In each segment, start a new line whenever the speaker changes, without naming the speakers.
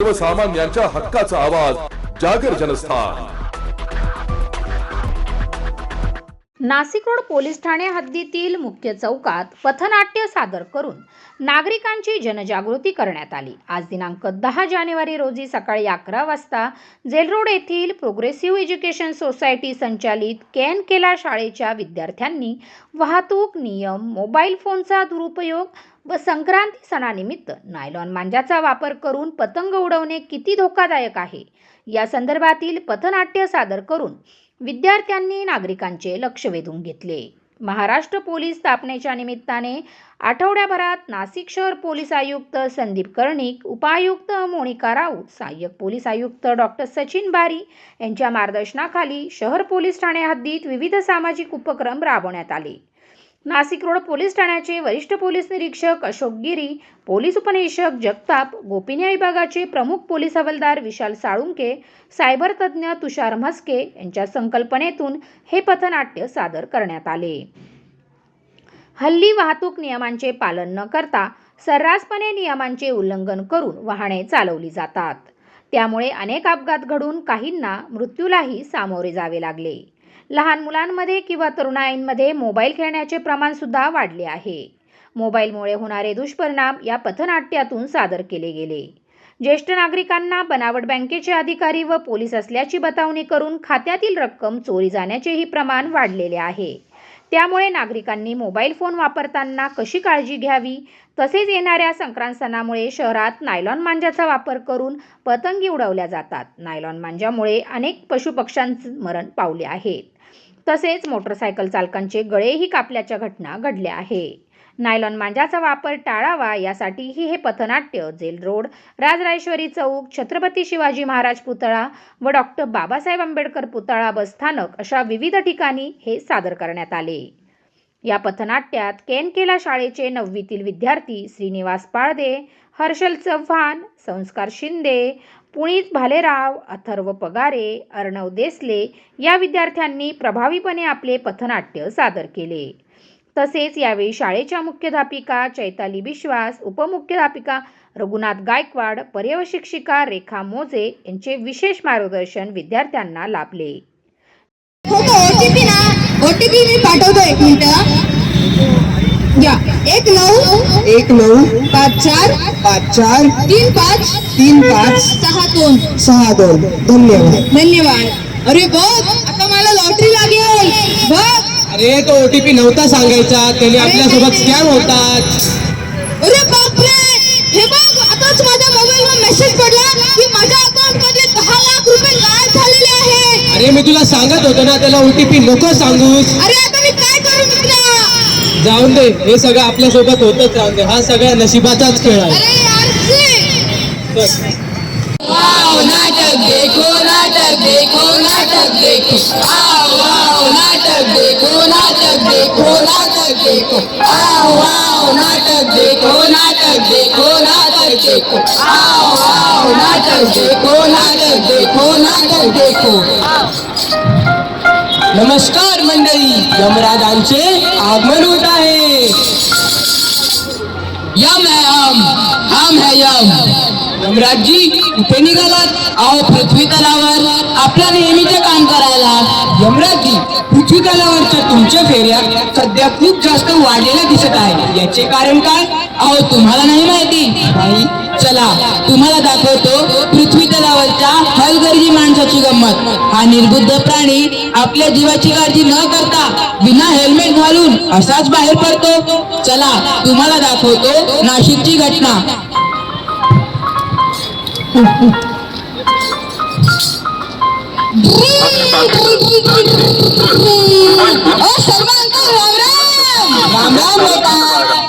सर्वसामान्यांच्या हक्काचा आवाज जागर जनस्थान।
नाशिक रोड पोलीस ठाणे हद्दीतील मुख्य चौकात पथनाट्य सादर करून नागरिकांची जनजागृती करण्यात आली। आज दिनांक 10 जानेवारी रोजी सकाळी 11 वाजता जेल रोड येथील प्रोग्रेसिव्ह एज्युकेशन सोसायटी संचालित केन केला शाळेच्या विद्यार्थ्यांनी वाहतूक नियम, मोबाईल फोनचा दुरुपयोग व संक्रांती सणानिमित्त नायलॉन मांजाचा वापर करून पतंग उडवणे किती धोकादायक आहे या संदर्भातील पथनाट्य सादर करून विद्यार्थ्यांनी नागरिकांचे लक्ष वेधून घेतले। महाराष्ट्र पोलीस स्थापनेच्या निमित्ताने आठवड्याभरात नाशिक शहर पोलीस आयुक्त संदीप कर्णिक, उपायुक्त मोनिका राऊत, सहाय्यक पोलीस आयुक्त डॉक्टर सचिन बारी यांच्या मार्गदर्शनाखाली शहर पोलीस ठाणे हद्दीत विविध सामाजिक उपक्रम राबवण्यात आले। नाशिक रोड पोलीस ठाण्याचे वरिष्ठ पोलीस निरीक्षक अशोक गिरी, पोलीस उपनिरीक्षक जगताप, गोपनीय विभागाचे प्रमुख पोलीस हवालदार विशाल साळुंके, सायबर तज्ज्ञ तुषार म्हस्के यांच्या संकल्पनेतून हे पथनाट्य सादर करण्यात आले। हल्ली वाहतूक नियमांचे पालन न करता सर्रासपणे नियमांचे उल्लंघन करून वाहने चालवली जातात। त्यामुळे अनेक अपघात घडून काहींना मृत्यूलाही सामोरे जावे लागले। लहान मुलांमध्ये किंवा तरुणाईंमध्ये मोबाईल खेळण्याचे प्रमाण सुद्धा वाढले आहे। मोबाईलमुळे होणारे दुष्परिणाम या पथनाट्यातून सादर केले गेले। ज्येष्ठ नागरिकांना बनावट बँकेचे अधिकारी व पोलीस असल्याची बतावणी करून खात्यातील रक्कम चोरी जाण्याचेही प्रमाण वाढलेले आहे। त्यामुळे नागरिकांनी मोबाईल फोन वापरताना कशी काळजी घ्यावी, तसेच येणाऱ्या संक्रांत सणामुळे शहरात नायलॉन मांजाचा वापर करून पतंगी उडवल्या जातात। नायलॉन मांजामुळे अनेक पशुपक्ष्यांचे मरण पावले आहेत, तसेच मोटरसायकल चालकांचे गळेही कापल्याच्या घटना घडल्या आहे। नायलॉन मांजाचा वापर टाळावा यासाठीही हे पथनाट्य जेल रोड, राजराजेश्वरी चौक, छत्रपती शिवाजी महाराज पुतळा व डॉक्टर बाबासाहेब आंबेडकर पुतळा बस स्थानक अशा विविध ठिकाणी हे सादर करण्यात आले। या पथनाट्यात केन केला शाळेचे 9वीतील विद्यार्थी श्रीनिवास पाळदे, हर्षल चव्हाण, संस्कार शिंदे, पुनीत भालेराव, अथर्व पगारे, अर्णव देसले या विद्यार्थ्यांनी प्रभावीपणे आपले पथनाट्य सादर केले। तसेच यावेळी शाळेच्या मुख्याध्यापिका चैताली विश्वास, उपमुख्याध्यापिका रघुनाथ गायकवाड, पर्यवेक्षिका रेखा मोजे यांचे विशेष मार्गदर्शन विद्यार्थ्यांना लाभले।
ओटीपी मी पाठवतो, 1 मिनिट घ्या। 19545435356262 धन्यवाद। अरे बघ, आता मला लॉटरी लागेल बघ।
अरे तो ओटीपी नव्हता सांगायचा, त्याने आपल्यासोबत स्कॅम होतात।
अरे बापरे, हे बघ, आताच माझ्या मोबाईलवर मेसेज पडला की माझ्या अकाउंट मध्ये 10 लाख रुपये गायब झालेले आहे।
अरे मी तुला सांगत होतो ना, त्याला ओटीपी नको सांगूस।
अरे आता मी काय करू मित्रा?
जाऊन दे, हे सगळं आपल्यासोबत होतच राहून दे, हा सगळा नशिबाचाच खेळ आहे।
अरे यार
आओ नाटक देखो, नाटक देखो, नाटक देखो, आओ आओ नाटक देखो, नाटक देखो, नाटक देखो, आओ आओ नाटक देखो, नाटक देखो, नाटक देखो, आओ आओ नाटक देखो, नाटक देखो, नाटक देखो। नमस्कार मंडळी, यमराजांचे आगमन होत आहे। यम है हम है यम। यमराजजी कुठे निघालात? अहो पृथ्वी तलावर आपल्या नेहमीचे काम करायला। यमराजजी, पृथ्वी तलावरच्या तुमच्या फेऱ्या सध्या खूप जास्त वाढलेल्या दिसत आहे, याचे कारण काय? अहो तुम्हाला नाही माहिती? नाही, चला तुम्हाला दाखवतो पृथ्वी तलावरच्या हलगर्जी माणसाची गंमत। हा निर्बुद्ध प्राणी आपल्या जीवाची काळजी न करता बिना हेल्मेट घालून असाच बाहेर पडतो। चला तुम्हाला दाखवतो नाशिकची घटना। राम राम बेटा,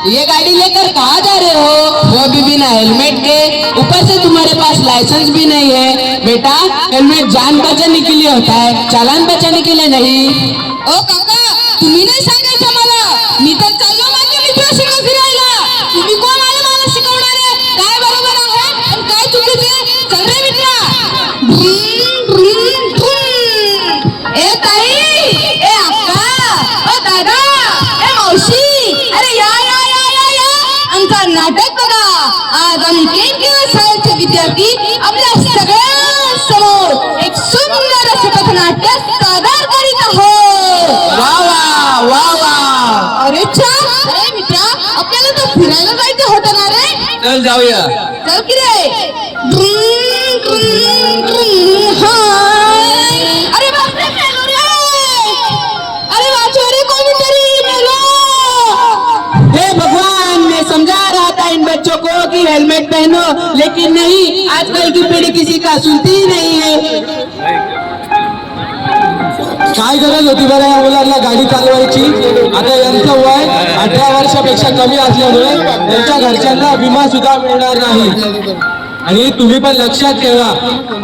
ये गाड़ी लेकर कहाँ जा रहे हो? वो भी बिना हेलमेट के, ऊपर से तुम्हारे पास लाइसेंस भी नहीं है। बेटा, हेलमेट जान बचाने के लिए होता है, चालान बचाने के लिए नहीं। ओ काका, तुम्ही नाही सांगायचं मला, मी तर चाललो माझ्या मित्राशी फिरायला। तुम्ही कोण आले मला शिकवणारे? काय बरोबर आहे आणि काय चुकीचं आहे? चल रे मित्रा। ए ताई, ए अक्का, ओ दादा, ए मावशी, अरे या या या या या, आमचा नाटक बघा। आज आम्ही केन केला शाळेचे
विद्यार्थी आपल्या सगळ्यांसमोर एक सुंदर असे पथनाट्य सादर करीत आहोत.
वा वा वा वा.
अरे छान. अरे मित्रा, आपल्याला तर फिरायला जायचं होतं ना रे.
चल जाऊया.
चल की रे. हाय. अरे बापरे, मेलो रे. अरे वाचो रे कोणीतरी, मेलो.
हे भगवान, मैं समझा रहा था इन बच्चों को कि हेलमेट पहनो, लेकिन नहीं, आजकल की पीढ़ी किसी का सुनती ही नहीं है.
काय गरज होती बरं या मुलांना गाडी चालवायची. आता यांचं वय 18 वर्षापेक्षा कमी असल्यामुळे त्यांच्या घरच्यांना विमा सुद्धा मिळणार नाही. आणि तुम्ही पण लक्षात ठेवा,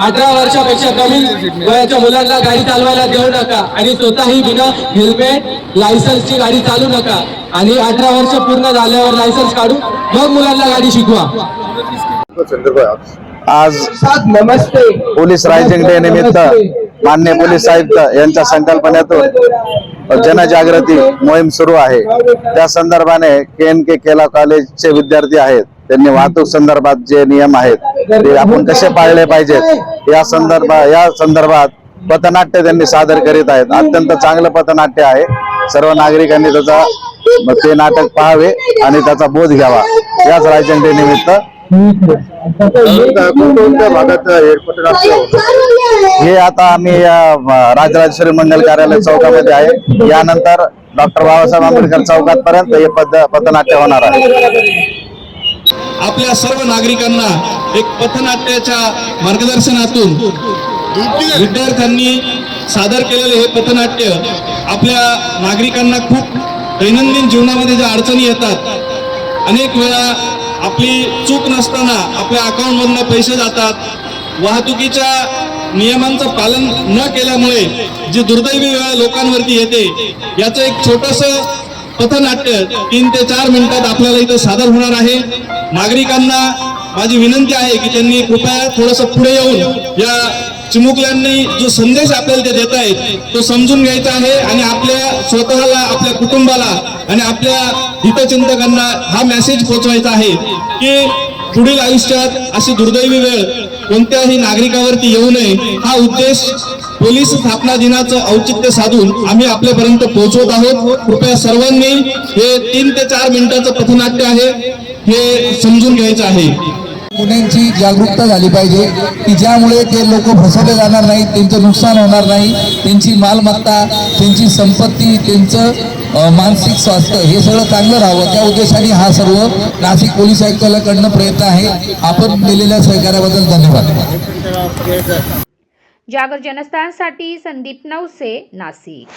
18 वर्षापेक्षा कमी वयाच्या मुलांना गाडी चालवायला देऊ नका आणि स्वतःही बिना हेल्मेट लायसन्सची गाडी चालू नका. आणि 18 वर्ष पूर्ण झाल्यावर लायसन्स काढून मग मुलांना गाडी शिकवा.
आज
नमस्ते.
पोलीस रायझिंग डे निमित्त माननीय पोलीस आयुक्त यांच्या संकल्पनेतून जनजागृती मोहीम सुरू आहे. त्या संदर्भाने KNK केला कॉलेजचे विद्यार्थी आहेत, त्यांनी वाहतूक संदर्भात जे नियम आहेत ते आपण कसे पाळले पाहिजेत या संदर्भात पथनाट्य त्यांनी सादर करीत आहेत. अत्यंत चांगलं पथनाट्य आहे. सर्व नागरिकांनी ते नाटक पाहावे आणि त्याचा बोध घ्यावा. याच रायझिंग डे निमित्त
कोणत्या भागात
हे आता आम्ही राजराजेश्वरी मंगल कार्यालय चौकामध्ये आहे. यानंतर डॉक्टर बाबासाहेब आंबेडकर चौकात पर्यंत हे पथनाट्य होणार आहे.
आपल्या सर्व नागरिकांना एक पथनाट्याच्या मार्गदर्शनातून विद्यार्थ्यांनी सादर केलेले हे पथनाट्य आपल्या नागरिकांना खूप दैनंदिन जीवनामध्ये ज्या अडचणी येतात, अनेक वेळा आपली चूक नसताना आपल्या अकाउंटमधनं पैसे जातात, वाहतुकीच्या नियमांचं पालन न केल्यामुळे जी दुर्दैवी वेळ लोकांवरती येते, याचं एक छोटंसं पथनाट्य 3 ते 4 मिनिटात आपल्याला इथं सादर होणार आहे. नागरिकांना माझी विनंती आहे की त्यांनी कृपया थोडंसं पुढे येऊन या चिमुकल्यांनी जो संदेश आपल्याला ते देत आहेत तो समजून घ्यायचा आहे आणि आपल्या स्वतःला, आपल्या कुटुंबाला आणि आपल्या हितचिंतकांना हा मेसेज पोहोचवायचा आहे की पुढील आयुष्यात अशी दुर्दैवी वेळ कोणत्याही नागरिकावरती येऊ नये. हा उद्देश पोलीस स्थापना दिनाचं औचित्य साधून आम्ही आपल्यापर्यंत पोहोचवत आहोत. कृपया सर्वांनी हे 3 ते 4 मिनिटाचं पथनाट्य आहे हे समजून घ्यायचं आहे.
गुन्ह्यांची जागरूकता झाली पाहिजे की ज्यामुळे ते लोक फसवले जाणार नाहीत, त्यांचं नुकसान होणार नाही, त्यांची मालमत्ता, त्यांची संपत्ती, त्यांचं मानसिक स्वास्थ्य हे सगळं चांगलं राहावं. त्या उद्देशाने हा सर्व नाशिक पोलीस आयुक्तालयाकडनं प्रयत्न आहे. आपण दिलेल्या सहकार्याबद्दल धन्यवाद.
जागर जनस्थानसाठी संदीप नवसे, नाशिक.